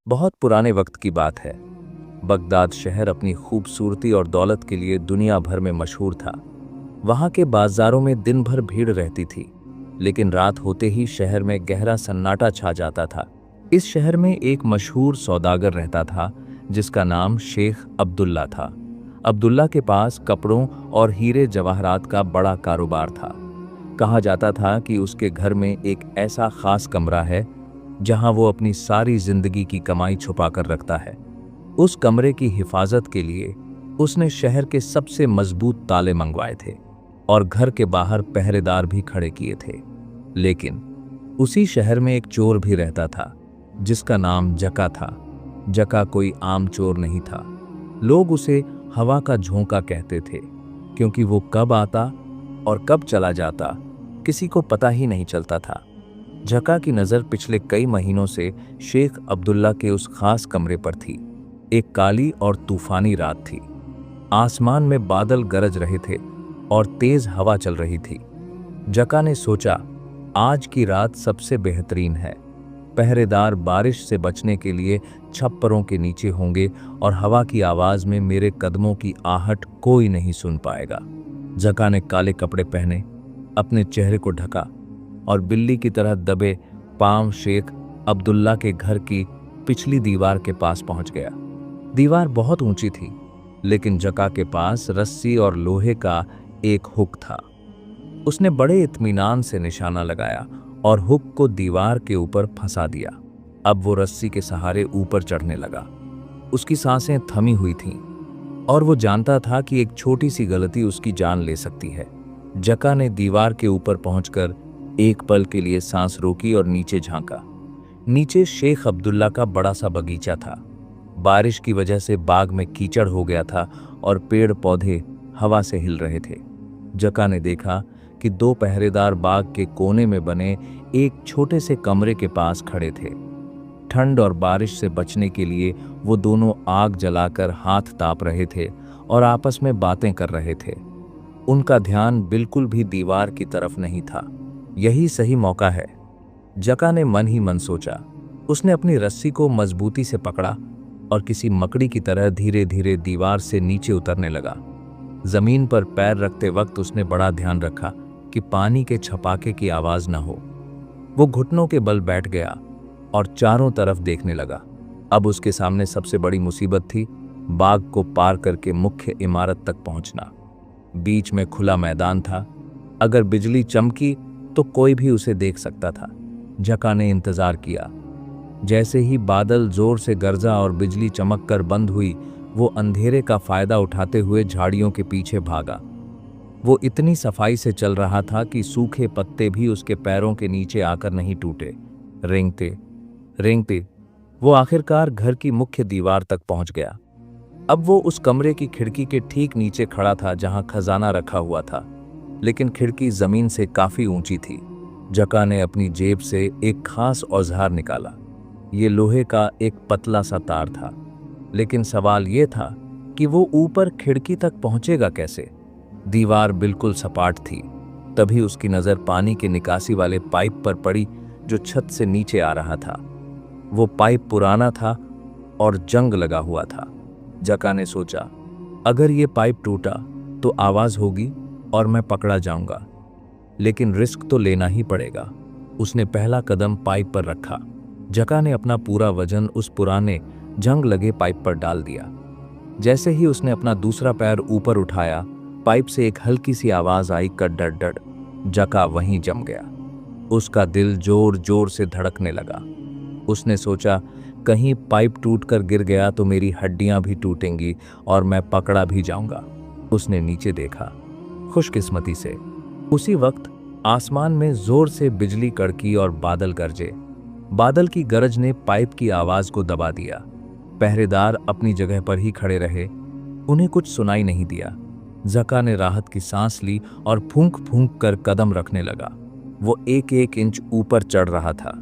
बहुत पुराने वक्त की बात है। बगदाद शहर अपनी खूबसूरती और दौलत के लिए दुनिया भर में मशहूर था। वहाँ के बाजारों में दिन भर भीड़ रहती थी, लेकिन रात होते ही शहर में गहरा सन्नाटा छा जाता था। इस शहर में एक मशहूर सौदागर रहता था, जिसका नाम शेख अब्दुल्ला था। अब्दुल्ला के पास कपड़ों और हीरे जवाहरात का बड़ा कारोबार था। कहा जाता था कि उसके घर में एक ऐसा खास कमरा है जहां वो अपनी सारी जिंदगी की कमाई छुपा कर रखता है। उस कमरे की हिफाजत के लिए उसने शहर के सबसे मजबूत ताले मंगवाए थे और घर के बाहर पहरेदार भी खड़े किए थे। लेकिन उसी शहर में एक चोर भी रहता था, जिसका नाम जका था। जका कोई आम चोर नहीं था। लोग उसे हवा का झोंका कहते थे, क्योंकि वो कब आता और कब चला जाता किसी को पता ही नहीं चलता था। जका की नज़र पिछले कई महीनों से शेख अब्दुल्ला के उस खास कमरे पर थी। एक काली और तूफानी रात थी। आसमान में बादल गरज रहे थे और तेज हवा चल रही थी। जका ने सोचा, आज की रात सबसे बेहतरीन है। पहरेदार बारिश से बचने के लिए छप्परों के नीचे होंगे और हवा की आवाज में मेरे कदमों की आहट कोई नहीं सुन पाएगा। जका ने काले कपड़े पहने, अपने चेहरे को ढका और बिल्ली की तरह दबे पांव शेख अब्दुल्ला के घर की पिछली दीवार के पास पहुंच गया। दीवार बहुत ऊंची थी, लेकिन जका के पास रस्सी और लोहे का एक हुक था। उसने बड़े इत्मीनान से निशाना लगाया और हुक को दीवार के ऊपर फंसा दिया। अब वो रस्सी के सहारे ऊपर चढ़ने लगा। उसकी सांसें थमी हुई थीं और वो जानता था कि एक छोटी सी गलती उसकी जान ले सकती है। जका ने दीवार के ऊपर पहुंचकर एक पल के लिए सांस रोकी और नीचे झांका। नीचे शेख अब्दुल्ला का बड़ा सा बगीचा था। बारिश की वजह से बाग में कीचड़ हो गया था और पेड़ पौधे हवा से हिल रहे थे। जका ने देखा कि दो पहरेदार बाग के कोने में बने एक छोटे से कमरे के पास खड़े थे। ठंड और बारिश से बचने के लिए वो दोनों आग जलाकर हाथ ताप रहे थे और आपस में बातें कर रहे थे। उनका ध्यान बिल्कुल भी दीवार की तरफ नहीं था। यही सही मौका है, जका ने मन ही मन सोचा। उसने अपनी रस्सी को मजबूती से पकड़ा और किसी मकड़ी की तरह धीरे धीरे दीवार से नीचे उतरने लगा। जमीन पर पैर रखते वक्त उसने बड़ा ध्यान रखा कि पानी के छपाके की आवाज न हो। वो घुटनों के बल बैठ गया और चारों तरफ देखने लगा। अब उसके सामने सबसे बड़ी मुसीबत थी, बाग को पार करके मुख्य इमारत तक पहुंचना। बीच में खुला मैदान था। अगर बिजली चमकी तो कोई भी उसे देख सकता था। जका ने इंतजार किया। जैसे ही बादल जोर से गरजा और बिजली चमककर बंद हुई, वो अंधेरे का फायदा उठाते हुए झाड़ियों के पीछे भागा। वो इतनी सफाई से चल रहा था कि सूखे पत्ते भी उसके पैरों के नीचे आकर नहीं टूटे। रेंगते रेंगते वो आखिरकार घर की मुख्य दीवार तक पहुंच गया। अब वो उस कमरे की खिड़की के ठीक नीचे खड़ा था जहां खजाना रखा हुआ था, लेकिन खिड़की जमीन से काफी ऊंची थी। जका ने अपनी जेब से एक खास औजार निकाला। ये लोहे का एक पतला सा तार था, लेकिन सवाल ये था कि वो ऊपर खिड़की तक पहुंचेगा कैसे। दीवार बिल्कुल सपाट थी। तभी उसकी नज़र पानी के निकासी वाले पाइप पर पड़ी, जो छत से नीचे आ रहा था। वो पाइप पुराना था और जंग लगा हुआ था। जका ने सोचा, अगर ये पाइप टूटा तो आवाज होगी और मैं पकड़ा जाऊंगा, लेकिन रिस्क तो लेना ही पड़ेगा। उसने पहला कदम पाइप पर रखा। जका ने अपना पूरा वजन उस पुराने जंग लगे पाइप पर डाल दिया। जैसे ही उसने अपना दूसरा पैर ऊपर उठाया, पाइप से एक हल्की सी आवाज आई, कट डट डट। जका वहीं जम गया। उसका दिल जोर जोर से धड़कने लगा। उसने सोचा, कहीं पाइप टूटकर गिर गया तो मेरी हड्डियां भी टूटेंगी और मैं पकड़ा भी जाऊंगा। उसने नीचे देखा। खुशकिस्मती से उसी वक्त आसमान में जोर से बिजली कड़की और बादल गरजे। बादल की गरज ने पाइप की आवाज को दबा दिया। पहरेदार अपनी जगह पर ही खड़े रहे। उन्हें कुछ सुनाई नहीं दिया। जका ने राहत की सांस ली और फूंक फूंक कर कदम रखने लगा। वो एक एक इंच ऊपर चढ़ रहा था।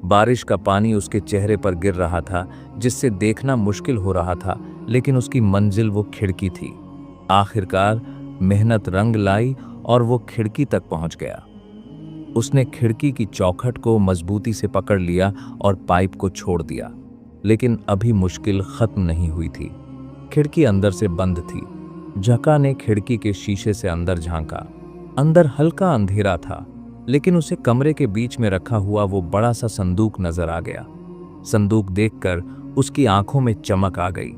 बारिश का पानी उसके चेहरे पर गिर रहा था, जिससे देखना मुश्किल हो रहा था, लेकिन उसकी मंजिल वो खिड़की थी। आखिरकार मेहनत रंग लाई और वो खिड़की तक पहुंच गया। उसने खिड़की की चौखट को मजबूती से पकड़ लिया और पाइप को छोड़ दिया। लेकिन अभी मुश्किल खत्म नहीं हुई थी। खिड़की अंदर से बंद थी। जका ने खिड़की के शीशे से अंदर झांका। अंदर हल्का अंधेरा था, लेकिन उसे कमरे के बीच में रखा हुआ वो बड़ा सा संदूक नजर आ गया। संदूक देखकर उसकी आंखों में चमक आ गई।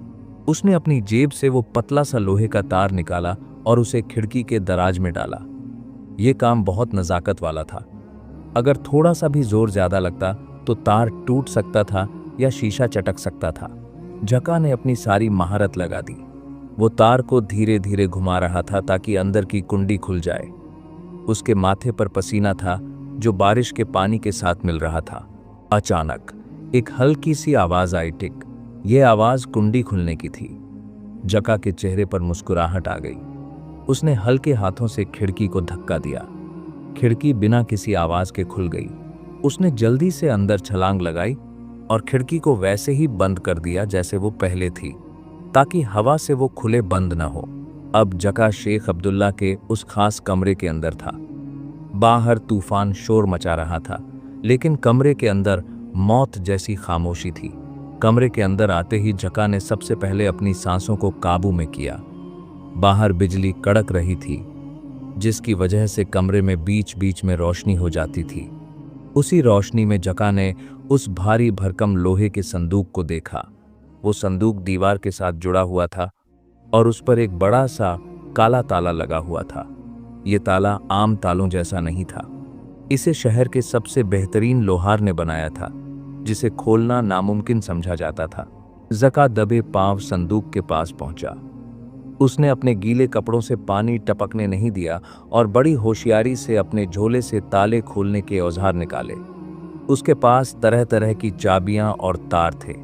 उसने अपनी जेब से वो पतला सा लोहे का तार निकाला और उसे खिड़की के दराज में डाला। ये काम बहुत नजाकत वाला था। अगर थोड़ा सा भी जोर ज्यादा लगता तो तार टूट सकता था या शीशा चटक सकता था। जका ने अपनी सारी महारत लगा दी। वो तार को धीरे धीरे घुमा रहा था ताकि अंदर की कुंडी खुल जाए। उसके माथे पर पसीना था जो बारिश के पानी के साथ मिल रहा था। अचानक एक हल्की सी आवाज आई, टिक। ये आवाज कुंडी खुलने की थी। जका के चेहरे पर मुस्कुराहट आ गई। उसने हल्के हाथों से खिड़की को धक्का दिया। खिड़की बिना किसी आवाज के खुल गई। उसने जल्दी से अंदर छलांग लगाई और खिड़की को वैसे ही बंद कर दिया जैसे वो पहले थी, ताकि हवा से वो खुले बंद न हो। अब जका शेख अब्दुल्ला के उस खास कमरे के अंदर था। बाहर तूफान शोर मचा रहा था, लेकिन कमरे के अंदर मौत जैसी खामोशी थी। कमरे के अंदर आते ही जका ने सबसे पहले अपनी सांसों को काबू में किया। बाहर बिजली कड़क रही थी, जिसकी वजह से कमरे में बीच बीच में रोशनी हो जाती थी। उसी रोशनी में जका ने उस भारी भरकम लोहे के संदूक को देखा। वो संदूक दीवार के साथ जुड़ा हुआ था और उस पर एक बड़ा सा काला ताला लगा हुआ था। ये ताला आम तालों जैसा नहीं था। इसे शहर के सबसे बेहतरीन लोहार ने बनाया था, जिसे खोलना नामुमकिन समझा जाता था। जका दबे पांव संदूक के पास पहुंचा। उसने अपने गीले कपड़ों से पानी टपकने नहीं दिया और बड़ी होशियारी से अपने झोले से ताले खोलने के औजार निकाले। उसके पास तरह तरह की चाबियां और तार थे।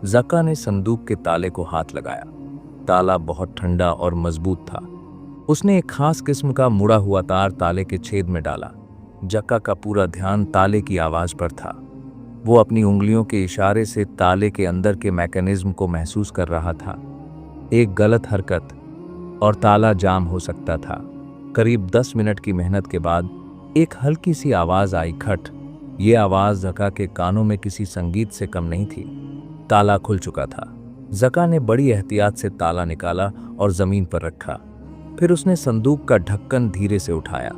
जका ने संदूक के ताले को हाथ लगाया। ताला बहुत ठंडा और मजबूत था। उसने एक खास किस्म का मुड़ा हुआ तार ताले के छेद में डाला। जका का पूरा ध्यान ताले की आवाज पर था। वो अपनी उंगलियों के इशारे से ताले के अंदर के मैकेनिज्म को महसूस कर रहा था। एक गलत हरकत और ताला जाम हो सकता था। करीब 10 मिनट की मेहनत के बाद एक हल्की सी आवाज आई, खट। ये आवाज जका के कानों में किसी संगीत से कम नहीं थी। ताला खुल चुका था। जका ने बड़ी एहतियात से ताला निकाला और जमीन पर रखा। फिर उसने संदूक का ढक्कन धीरे से उठाया।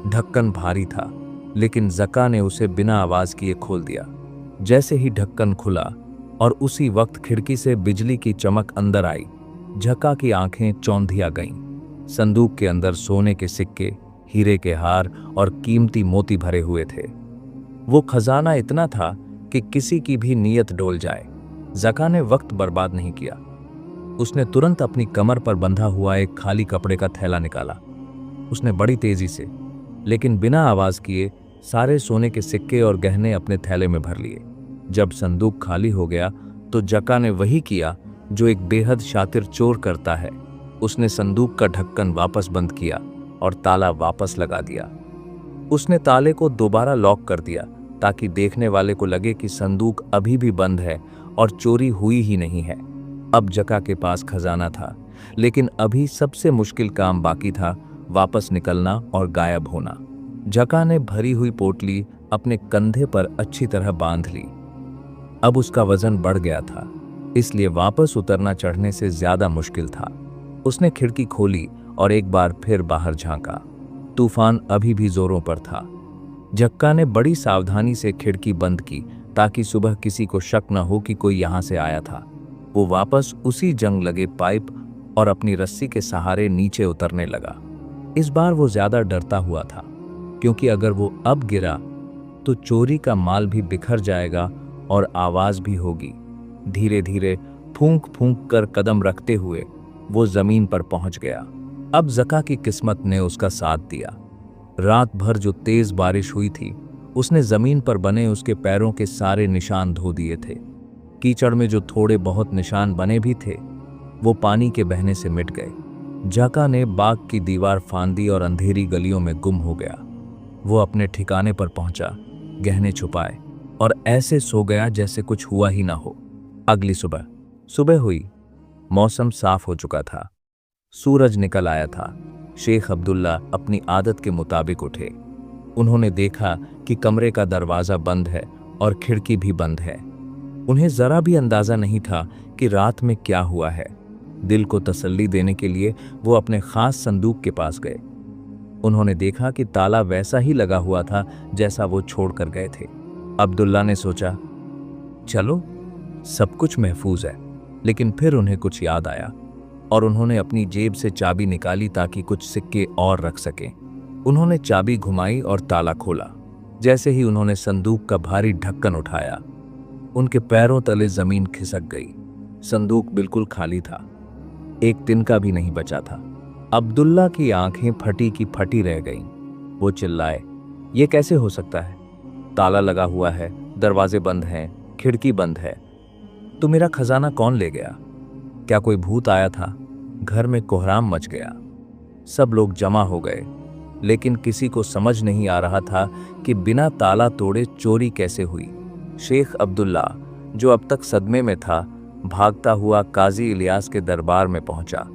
ढक्कन भारी था, लेकिन जका ने उसे बिना आवाज किए खोल दिया। जैसे ही ढक्कन खुला और उसी वक्त खिड़की से बिजली की चमक अंदर आई, जका की आंखें चौंधिया गईं। संदूक के अंदर सोने के सिक्के, हीरे के हार और कीमती मोती भरे हुए थे। वो खजाना इतना था कि किसी की भी नीयत डोल जाए। जका ने वक्त बर्बाद नहीं किया। उसने तुरंत अपनी कमर पर बंधा हुआ एक खाली कपड़े का थैला निकाला। उसने बड़ी तेजी से, लेकिन बिना आवाज किए, सारे सोने के सिक्के और गहने अपने थैले में भर लिए। जब संदूक खाली हो गया तो जका ने वही किया जो एक बेहद शातिर चोर करता है। उसने संदूक का ढक्कन वापस बंद किया और ताला वापस लगा दिया। उसने ताले को दोबारा लॉक कर दिया ताकि देखने वाले को लगे कि संदूक अभी भी बंद है और चोरी हुई ही नहीं है। अब जका के पास खजाना था, लेकिन अभी सबसे मुश्किल काम बाकी था, वापस निकलना और गायब होना। जका ने भरी हुई पोटली अपने कंधे पर अच्छी तरह बांध ली। अब उसका वजन बढ़ गया था, इसलिए वापस उतरना चढ़ने से ज्यादा मुश्किल था। उसने खिड़की खोली और एक बार फिर बाहर झांका। तूफान अभी भी जोरों पर था। जक्का ने बड़ी सावधानी से खिड़की बंद की ताकि सुबह किसी को शक न हो कि कोई यहां से आया था। वो वापस उसी जंग लगे पाइप और अपनी रस्सी के सहारे नीचे उतरने लगा। इस बार वो ज्यादा डरता हुआ था, क्योंकि अगर वो अब गिरा तो चोरी का माल भी बिखर जाएगा और आवाज भी होगी। धीरे धीरे फूंक फूंक कर कदम रखते हुए वो जमीन पर पहुंच गया। अब जका की किस्मत ने उसका साथ दिया। रात भर जो तेज बारिश हुई थी, उसने जमीन पर बने उसके पैरों के सारे निशान धो दिए थे। कीचड़ में जो थोड़े बहुत निशान बने भी थे, वो पानी के बहने से मिट गए। जका ने बाग की दीवार फांदी और अंधेरी गलियों में गुम हो गया। वो अपने ठिकाने पर पहुंचा, गहने छुपाए और ऐसे सो गया जैसे कुछ हुआ ही ना हो। अगली सुबह हुई। मौसम साफ हो चुका था। सूरज निकल आया था। शेख अब्दुल्ला अपनी आदत के मुताबिक उठे। उन्होंने देखा कि कमरे का दरवाजा बंद है और खिड़की भी बंद है। उन्हें जरा भी अंदाजा नहीं था कि रात में क्या हुआ है। दिल को तसल्ली देने के लिए वो अपने खास संदूक के पास गए। उन्होंने देखा कि ताला वैसा ही लगा हुआ था जैसा वो छोड़कर गए थे। अब्दुल्ला ने सोचा, चलो सब कुछ महफूज है। लेकिन फिर उन्हें कुछ याद आया और उन्होंने अपनी जेब से चाबी निकाली ताकि कुछ सिक्के और रख सकें। उन्होंने चाबी घुमाई और ताला खोला। जैसे ही उन्होंने संदूक का भारी ढक्कन उठाया, उनके पैरों तले जमीन खिसक गई। संदूक बिल्कुल खाली था, एक तिनका भी नहीं बचा था। अब्दुल्ला की आंखें फटी की फटी रह गईं। वो चिल्लाए, ये कैसे हो सकता है? ताला लगा हुआ है, दरवाजे बंद हैं, खिड़की बंद है, तो मेरा खजाना कौन ले गया? क्या कोई भूत आया था? घर में कोहराम मच गया। सब लोग जमा हो गए, लेकिन किसी को समझ नहीं आ रहा था कि बिना ताला तोड़े चोरी कैसे हुई। शेख अब्दुल्ला, जो अब तक सदमे में था, भागता हुआ काजी इलियास के दरबार में पहुंचा।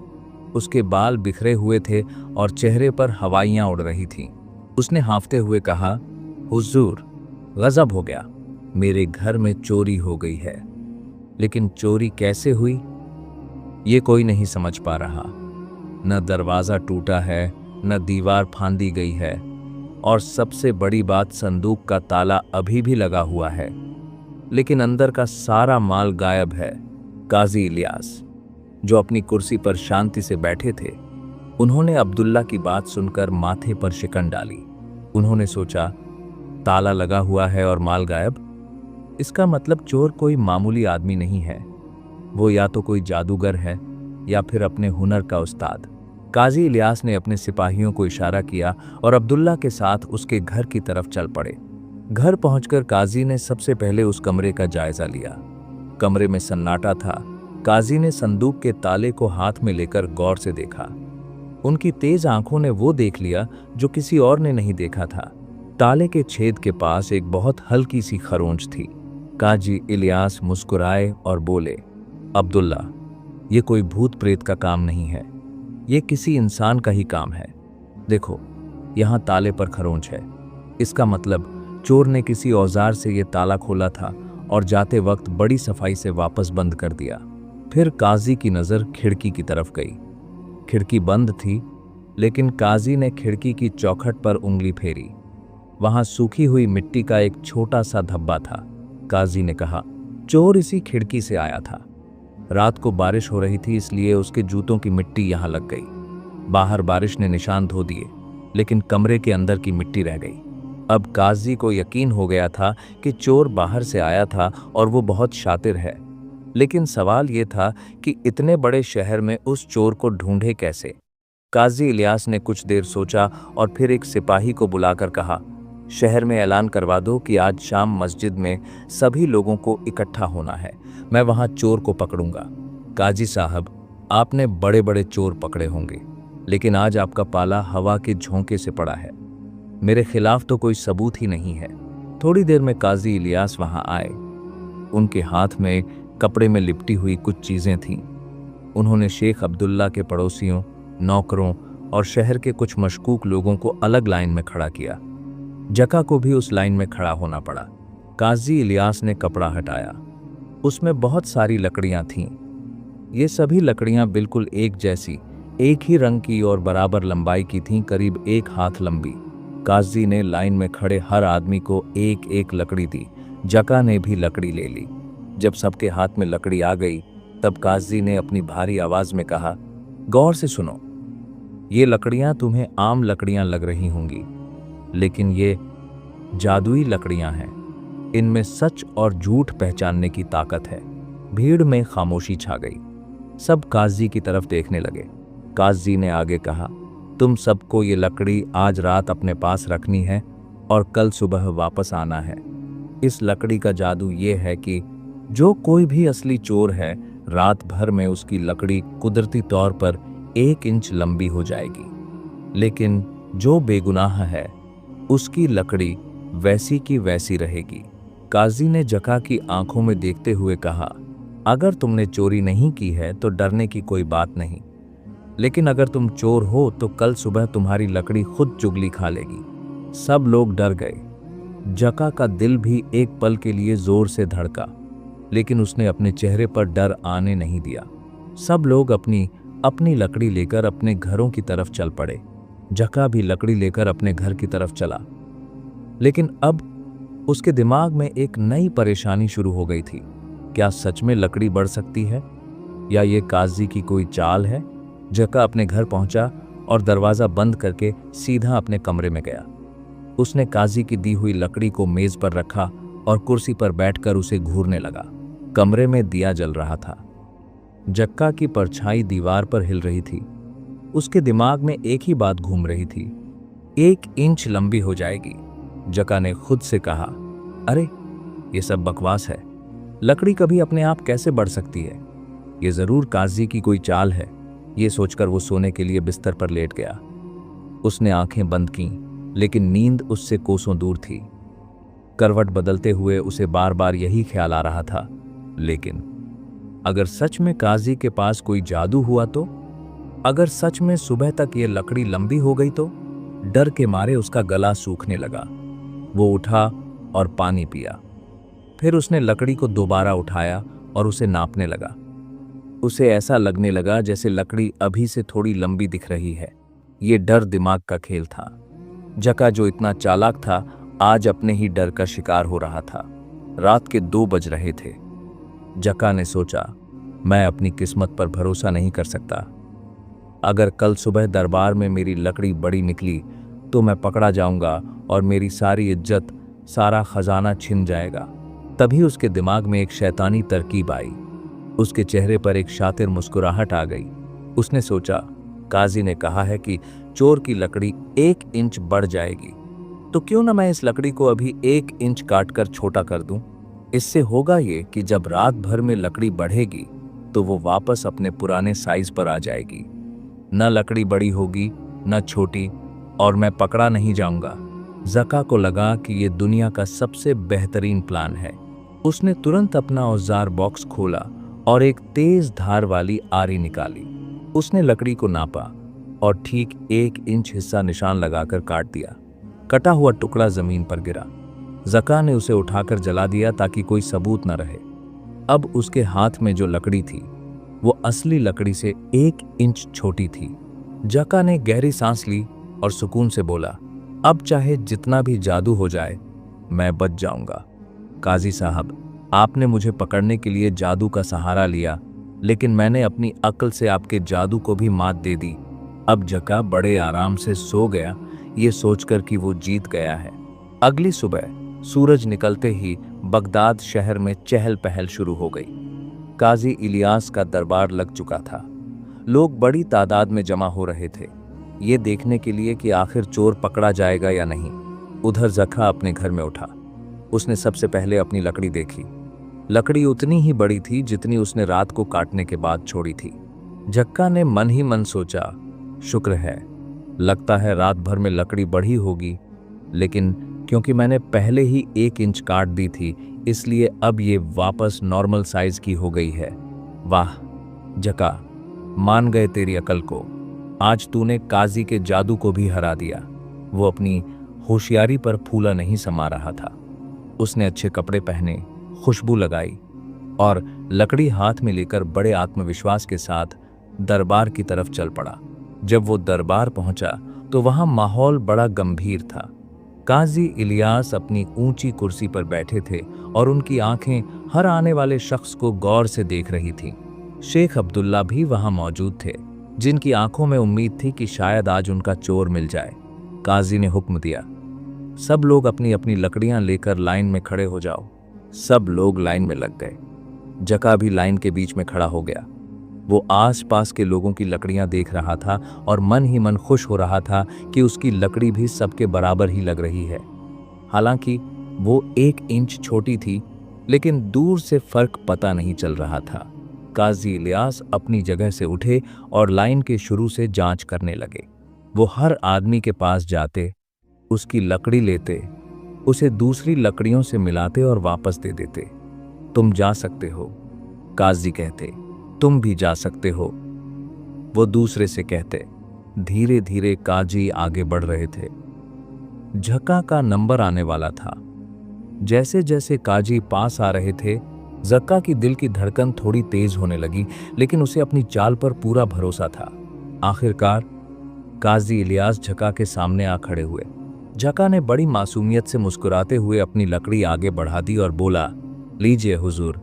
उसके बाल बिखरे हुए थे और चेहरे पर हवाइयां उड़ रही थीं। उसने हांफते हुए कहा, हुजूर, गजब हो गया, मेरे घर में चोरी हो गई है। लेकिन चोरी कैसे हुई, ये कोई नहीं समझ पा रहा। न दरवाजा टूटा है, न दीवार फांदी गई है, और सबसे बड़ी बात, संदूक का ताला अभी भी लगा हुआ है, लेकिन अंदर का सारा माल गायब है। काजी इलियास, जो अपनी कुर्सी पर शांति से बैठे थे, उन्होंने अब्दुल्ला की बात सुनकर माथे पर शिकन डाली। उन्होंने सोचा, ताला लगा हुआ है और माल गायब? इसका मतलब चोर कोई मामूली आदमी नहीं है। वो या तो कोई जादूगर है या फिर अपने हुनर का उस्ताद। काजी इलियास ने अपने सिपाहियों को इशारा किया और अब्दुल्ला के साथ उसके घर की तरफ चल पड़े। घर पहुंचकर काजी ने सबसे पहले उस कमरे का जायजा लिया। कमरे में सन्नाटा था। काजी ने संदूक के ताले को हाथ में लेकर गौर से देखा। उनकी तेज आंखों ने वो देख लिया जो किसी और ने नहीं देखा था। ताले के छेद के पास एक बहुत हल्की सी खरोंच थी। काजी इलियास मुस्कुराए और बोले, अब्दुल्ला, ये कोई भूत प्रेत का काम नहीं है, ये किसी इंसान का ही काम है। देखो, यहाँ ताले पर खरोंच है। इसका मतलब चोर ने किसी औजार से ये ताला खोला था और जाते वक्त बड़ी सफाई से वापस बंद कर दिया। फिर काजी की नज़र खिड़की की तरफ गई। खिड़की बंद थी, लेकिन काजी ने खिड़की की चौखट पर उंगली फेरी। वहां सूखी हुई मिट्टी का एक छोटा सा धब्बा था। काजी ने कहा, चोर इसी खिड़की से आया था। रात को बारिश हो रही थी, इसलिए उसके जूतों की मिट्टी यहां लग गई। बाहर बारिश ने निशान धो दिए, लेकिन कमरे के अंदर की मिट्टी रह गई। अब काजी को यकीन हो गया था कि चोर बाहर से आया था और वो बहुत शातिर है। लेकिन सवाल ये था कि इतने बड़े शहर में उस चोर को ढूंढे कैसे। काजी इलियास ने कुछ देर सोचा और फिर एक सिपाही को बुलाकर कहा, शहर में ऐलान करवा दो कि आज शाम मस्जिद में सभी लोगों को इकट्ठा होना है। मैं वहां चोर को पकड़ूंगा। काजी साहब, आपने बड़े बड़े चोर पकड़े होंगे, लेकिन आज आपका पाला हवा के झोंके से पड़ा है। मेरे खिलाफ तो कोई सबूत ही नहीं है। थोड़ी देर में काजी इलियास वहां आए। उनके हाथ में कपड़े में लिपटी हुई कुछ चीजें थीं। उन्होंने शेख अब्दुल्ला के पड़ोसियों, नौकरों और शहर के कुछ मशकूक लोगों को अलग लाइन में खड़ा किया। जका को भी उस लाइन में खड़ा होना पड़ा। काजी इलियास ने कपड़ा हटाया। उसमें बहुत सारी लकड़ियां थीं। ये सभी लकड़ियां बिल्कुल एक जैसी, एक ही रंग की और बराबर लंबाई की थीं, करीब 1 हाथ लंबी। काजी ने लाइन में खड़े हर आदमी को एक एक लकड़ी दी। जका ने भी लकड़ी ले ली। जब सबके हाथ में लकड़ी आ गई, तब काजी ने अपनी भारी आवाज में कहा, गौर से सुनो, ये लकड़ियां तुम्हें आम लकड़ियां लग रही होंगी, लेकिन ये जादुई लकड़ियां हैं। इनमें सच और झूठ पहचानने की ताकत है। भीड़ में खामोशी छा गई। सब काजी की तरफ देखने लगे। काजी ने आगे कहा, तुम सबको ये लकड़ी आज रात अपने पास रखनी है और कल सुबह वापस आना है। इस लकड़ी का जादू ये है कि जो कोई भी असली चोर है, रात भर में उसकी लकड़ी कुदरती तौर पर 1 इंच लंबी हो जाएगी, लेकिन जो बेगुनाह है उसकी लकड़ी वैसी की वैसी रहेगी। काजी ने जका की आंखों में देखते हुए कहा, अगर तुमने चोरी नहीं की है तो डरने की कोई बात नहीं, लेकिन अगर तुम चोर हो तो कल सुबह तुम्हारी लकड़ी खुद चुगली खा लेगी। सब लोग डर गए। जका का दिल भी एक पल के लिए जोर से धड़का, लेकिन उसने अपने चेहरे पर डर आने नहीं दिया। सब लोग अपनी अपनी लकड़ी लेकर अपने घरों की तरफ चल पड़े। जका भी लकड़ी लेकर अपने घर की तरफ चला, लेकिन अब उसके दिमाग में एक नई परेशानी शुरू हो गई थी। क्या सच में लकड़ी बढ़ सकती है, या ये काजी की कोई चाल है? जका अपने घर पहुंचा और दरवाजा बंद करके सीधा अपने कमरे में गया। उसने काजी की दी हुई लकड़ी को मेज पर रखा और कुर्सी पर बैठकर उसे घूरने लगा। कमरे में दिया जल रहा था। जक्का की परछाई दीवार पर हिल रही थी। उसके दिमाग में एक ही बात घूम रही थी, 1 इंच लंबी हो जाएगी। जक्का ने खुद से कहा, अरे ये सब बकवास है। लकड़ी कभी अपने आप कैसे बढ़ सकती है? ये जरूर काजी की कोई चाल है। ये सोचकर वो सोने के लिए बिस्तर पर लेट गया। उसने आंखें बंद कीं, लेकिन नींद उससे कोसों दूर थी। करवट बदलते हुए उसे बार बार यही ख्याल आ रहा था, लेकिन अगर सच में काजी के पास कोई जादू हुआ तो? अगर सच में सुबह तक ये लकड़ी लंबी हो गई तो? डर के मारे उसका गला सूखने लगा। वो उठा और पानी पिया। फिर उसने लकड़ी को दोबारा उठाया और उसे नापने लगा। उसे ऐसा लगने लगा जैसे लकड़ी अभी से थोड़ी लंबी दिख रही है। ये डर दिमाग का खेल था। जका, जो इतना चालाक था, आज अपने ही डर का शिकार हो रहा था। रात के 2 बज रहे थे। जका ने सोचा, मैं अपनी किस्मत पर भरोसा नहीं कर सकता। अगर कल सुबह दरबार में मेरी लकड़ी बड़ी निकली तो मैं पकड़ा जाऊंगा और मेरी सारी इज्जत, सारा खजाना छिन जाएगा। तभी उसके दिमाग में एक शैतानी तरकीब आई। उसके चेहरे पर एक शातिर मुस्कुराहट आ गई। उसने सोचा, काजी ने कहा है कि चोर की लकड़ी 1 इंच बढ़ जाएगी, तो क्यों ना मैं इस लकड़ी को अभी 1 इंच काटकर छोटा कर दूं। इससे होगा ये कि जब रात भर में लकड़ी बढ़ेगी तो वो वापस अपने पुराने साइज पर आ जाएगी। न लकड़ी बड़ी होगी न छोटी, और मैं पकड़ा नहीं जाऊंगा। जका को लगा कि ये दुनिया का सबसे बेहतरीन प्लान है। उसने तुरंत अपना औजार बॉक्स खोला और एक तेज धार वाली आरी निकाली। उसने लकड़ी को नापा और ठीक 1 इंच हिस्सा निशान लगाकर काट दिया। कटा हुआ टुकड़ा जमीन पर गिरा। जका ने उसे उठाकर जला दिया ताकि कोई सबूत न रहे। अब उसके हाथ में जो लकड़ी थी वो असली लकड़ी से 1 इंच छोटी थी। जका ने गहरी सांस ली और सुकून से बोला, अब चाहे जितना भी जादू हो जाए, मैं बच जाऊंगा। काजी साहब, आपने मुझे पकड़ने के लिए जादू का सहारा लिया, लेकिन मैंने अपनी अक्ल से आपके जादू को भी मात दे दी। अब जका बड़े आराम से सो गया, ये सोचकर कि वो जीत गया है। अगली सुबह सूरज निकलते ही बगदाद शहर में चहल पहल शुरू हो गई। काजी इलियास का दरबार लग चुका था। लोग बड़ी तादाद में जमा हो रहे थे, ये देखने के लिए कि आखिर चोर पकड़ा जाएगा या नहीं। उधर जका अपने घर में उठा। उसने सबसे पहले अपनी लकड़ी देखी। लकड़ी उतनी ही बड़ी थी जितनी उसने रात को काटने के बाद छोड़ी थी। जक्का ने मन ही मन सोचा, शुक्र है, लगता है रात भर में लकड़ी बढ़ी होगी, लेकिन क्योंकि मैंने पहले ही 1 इंच काट दी थी, इसलिए अब ये वापस नॉर्मल साइज की हो गई है। वाह जका, मान गए तेरी अकल को। आज तूने काजी के जादू को भी हरा दिया। वो अपनी होशियारी पर फूला नहीं समा रहा था। उसने अच्छे कपड़े पहने, खुशबू लगाई और लकड़ी हाथ में लेकर बड़े आत्मविश्वास के साथ दरबार की तरफ चल पड़ा। जब वो दरबार पहुंचा तो वहां माहौल बड़ा गंभीर था। काजी इलियास अपनी ऊंची कुर्सी पर बैठे थे और उनकी आंखें हर आने वाले शख्स को गौर से देख रही थीं। शेख अब्दुल्ला भी वहां मौजूद थे, जिनकी आंखों में उम्मीद थी कि शायद आज उनका चोर मिल जाए। काजी ने हुक्म दिया, सब लोग अपनी अपनी लकड़ियां लेकर लाइन में खड़े हो जाओ। सब लोग लाइन में लग गए। जका भी लाइन के बीच में खड़ा हो गया। वो आसपास के लोगों की लकड़ियां देख रहा था और मन ही मन खुश हो रहा था कि उसकी लकड़ी भी सबके बराबर ही लग रही है। हालांकि वो 1 इंच छोटी थी, लेकिन दूर से फर्क पता नहीं चल रहा था। काजी इलियास अपनी जगह से उठे और लाइन के शुरू से जांच करने लगे। वो हर आदमी के पास जाते, उसकी लकड़ी लेते, उसे दूसरी लकड़ियों से मिलाते और वापस दे देते। तुम जा सकते हो, काजी कहते। तुम भी जा सकते हो, वो दूसरे से कहते। धीरे धीरे काजी आगे बढ़ रहे थे। जका का नंबर आने वाला था। जैसे जैसे काजी पास आ रहे थे, जक्का की दिल की धड़कन थोड़ी तेज होने लगी, लेकिन उसे अपनी चाल पर पूरा भरोसा था। आखिरकार काजी इलियास झका के सामने आ खड़े हुए। झका ने बड़ी मासूमियत से मुस्कुराते हुए अपनी लकड़ी आगे बढ़ा दी और बोला, लीजिए हुजूर,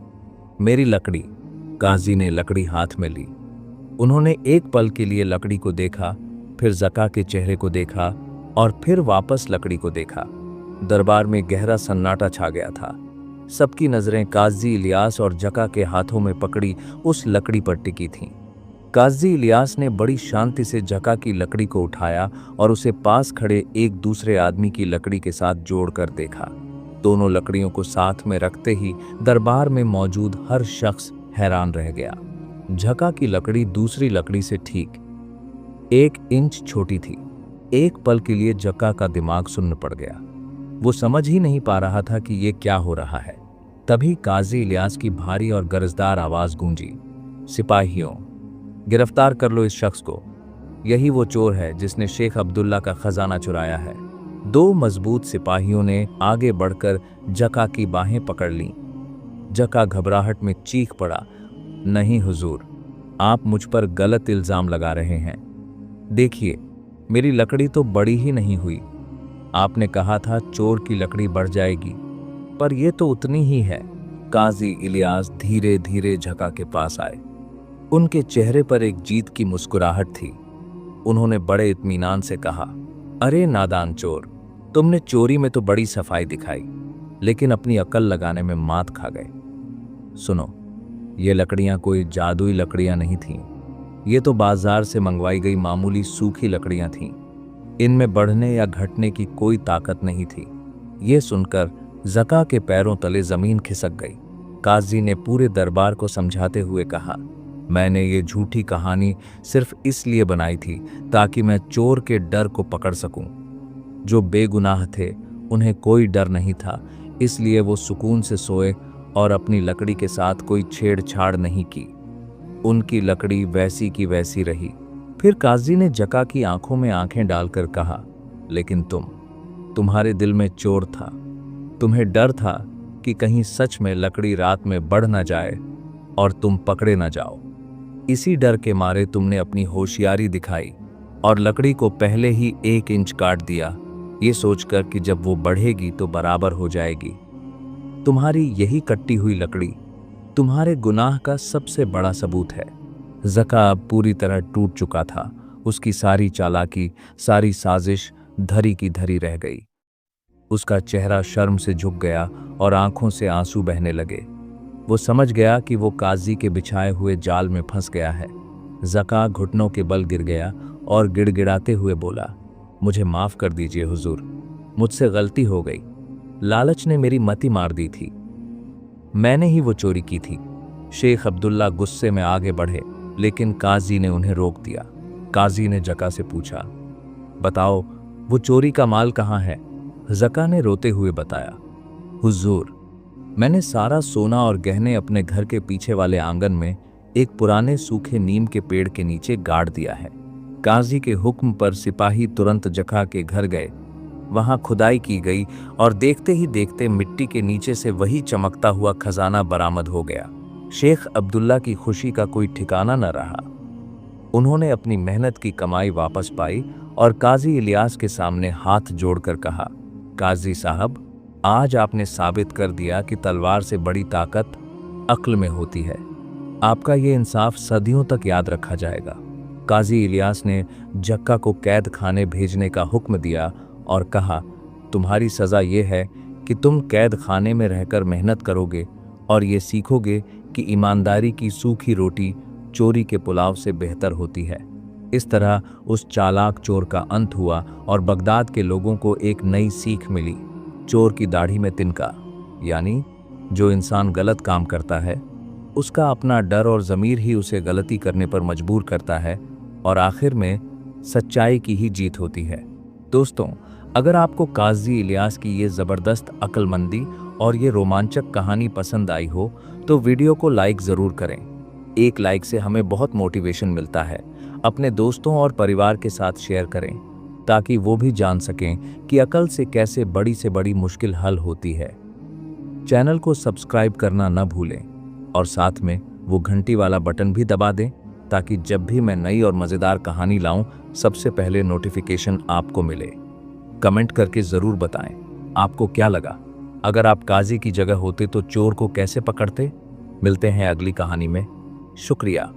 मेरी लकड़ी। काजी ने लकड़ी हाथ में ली। उन्होंने एक पल के लिए लकड़ी को देखा, फिर जका के चेहरे को देखा और फिर वापस लकड़ी को देखा। दरबार में गहरा सन्नाटा छा गया था। सबकी नजरें काजी इलियास और जका के हाथों में पकड़ी उस लकड़ी पर टिकी थीं। काजी इलियास ने बड़ी शांति से जका की लकड़ी को उठाया और उसे पास खड़े एक दूसरे आदमी की लकड़ी के साथ जोड़कर देखा। दोनों लकड़ियों को साथ में रखते ही दरबार में मौजूद हर शख्स हैरान रह गया। झका की लकड़ी दूसरी लकड़ी से ठीक 1 इंच छोटी थी। एक पल के लिए झका का दिमाग सुन्न पड़ गया। वो समझ ही नहीं पा रहा था कि ये क्या हो रहा है। तभी काजी इलियास की भारी और गरजदार आवाज गूंजी, सिपाहियों, गिरफ्तार कर लो इस शख्स को। यही वो चोर है जिसने शेख अब्दुल्ला का खजाना चुराया है। 2 मजबूत सिपाहियों ने आगे बढ़कर झका की बाहें पकड़ लीं। झका घबराहट में चीख पड़ा, नहीं हुजूर, आप मुझ पर गलत इल्जाम लगा रहे हैं। देखिए, मेरी लकड़ी तो बड़ी ही नहीं हुई। आपने कहा था चोर की लकड़ी बढ़ जाएगी, पर यह तो उतनी ही है। काजी इलियास धीरे धीरे झका के पास आए। उनके चेहरे पर एक जीत की मुस्कुराहट थी। उन्होंने बड़े इत्मीनान से कहा, अरे नादान चोर, तुमने चोरी में तो बड़ी सफाई दिखाई, लेकिन अपनी अकल लगाने में मात खा गए। सुनो, ये लकड़ियां कोई जादुई लकड़ियां नहीं थीं। ये तो बाजार से मंगवाई गई मामूली सूखी लकड़ियां थीं। इनमें बढ़ने या घटने की कोई ताकत नहीं थी। ये सुनकर जका के पैरों तले जमीन खिसक गई। काजी ने पूरे दरबार को समझाते हुए कहा, मैंने ये झूठी कहानी सिर्फ इसलिए बनाई थी ताकि मैं चोर के डर को पकड़ सकूं। जो बेगुनाह थे उन्हें कोई डर नहीं था, इसलिए वो सुकून से सोए और अपनी लकड़ी के साथ कोई छेड़छाड़ नहीं की। उनकी लकड़ी वैसी की वैसी रही। फिर काजी ने जका की आंखों में आंखें डालकर कहा, लेकिन तुम्हारे दिल में चोर था। तुम्हें डर था कि कहीं सच में लकड़ी रात में बढ़ न जाए और तुम पकड़े न जाओ। इसी डर के मारे तुमने अपनी होशियारी दिखाई और लकड़ी को पहले ही 1 इंच काट दिया, ये सोचकर कि जब वो बढ़ेगी तो बराबर हो जाएगी। तुम्हारी यही कट्टी हुई लकड़ी तुम्हारे गुनाह का सबसे बड़ा सबूत है। जका अब पूरी तरह टूट चुका था। उसकी सारी चालाकी, सारी साजिश धरी की धरी रह गई। उसका चेहरा शर्म से झुक गया और आंखों से आंसू बहने लगे। वो समझ गया कि वो काजी के बिछाए हुए जाल में फंस गया है। जका घुटनों के बल गिर गया और गिड़गिड़ाते हुए बोला, मुझे माफ कर दीजिए हुजूर, मुझसे गलती हो गई। लालच ने मेरी मति मार दी थी। मैंने ही वो चोरी की थी। शेख अब्दुल्ला गुस्से में आगे बढ़े, लेकिन काजी ने उन्हें रोक दिया। काजी ने जका से पूछा, बताओ वो चोरी का माल कहाँ है? जका ने रोते हुए बताया, हुजूर, मैंने सारा सोना और गहने अपने घर के पीछे वाले आंगन में एक पुराने सूखे नीम के पेड़ के नीचे गाड़ दिया है। काजी के हुक्म पर सिपाही तुरंत जका के घर गए। वहां खुदाई की गई और देखते ही देखते मिट्टी के नीचे से वही चमकता हुआ खजाना बरामद हो गया। शेख अब्दुल्ला की खुशी का कोई ठिकाना न रहा। उन्होंने अपनी मेहनत की कमाई वापस पाई और काजी इलियास के सामने हाथ जोड़कर कहा, काजी साहब, आज आपने साबित कर दिया कि तलवार से बड़ी ताकत अक्ल में होती है। आपका ये इंसाफ सदियों तक याद रखा जाएगा। काजी इलियास ने जक्का को कैद खाने भेजने का हुक्म दिया और कहा, तुम्हारी सज़ा ये है कि तुम कैद खाने में रहकर मेहनत करोगे और ये सीखोगे कि ईमानदारी की सूखी रोटी चोरी के पुलाव से बेहतर होती है। इस तरह उस चालाक चोर का अंत हुआ और बगदाद के लोगों को एक नई सीख मिली। चोर की दाढ़ी में तिनका, यानी जो इंसान गलत काम करता है उसका अपना डर और ज़मीर ही उसे गलती करने पर मजबूर करता है और आखिर में सच्चाई की ही जीत होती है। दोस्तों, अगर आपको काजी इलियास की ये ज़बरदस्त अक्लमंदी और ये रोमांचक कहानी पसंद आई हो तो वीडियो को लाइक ज़रूर करें। एक लाइक से हमें बहुत मोटिवेशन मिलता है। अपने दोस्तों और परिवार के साथ शेयर करें ताकि वो भी जान सकें कि अकल से कैसे बड़ी से बड़ी मुश्किल हल होती है। चैनल को सब्सक्राइब करना न भूलें और साथ में वो घंटी वाला बटन भी दबा दें ताकि जब भी मैं नई और मज़ेदार कहानी लाऊं सबसे पहले नोटिफिकेशन आपको मिले। कमेंट करके ज़रूर बताएं आपको क्या लगा। अगर आप काजी की जगह होते तो चोर को कैसे पकड़ते? मिलते हैं अगली कहानी में। शुक्रिया।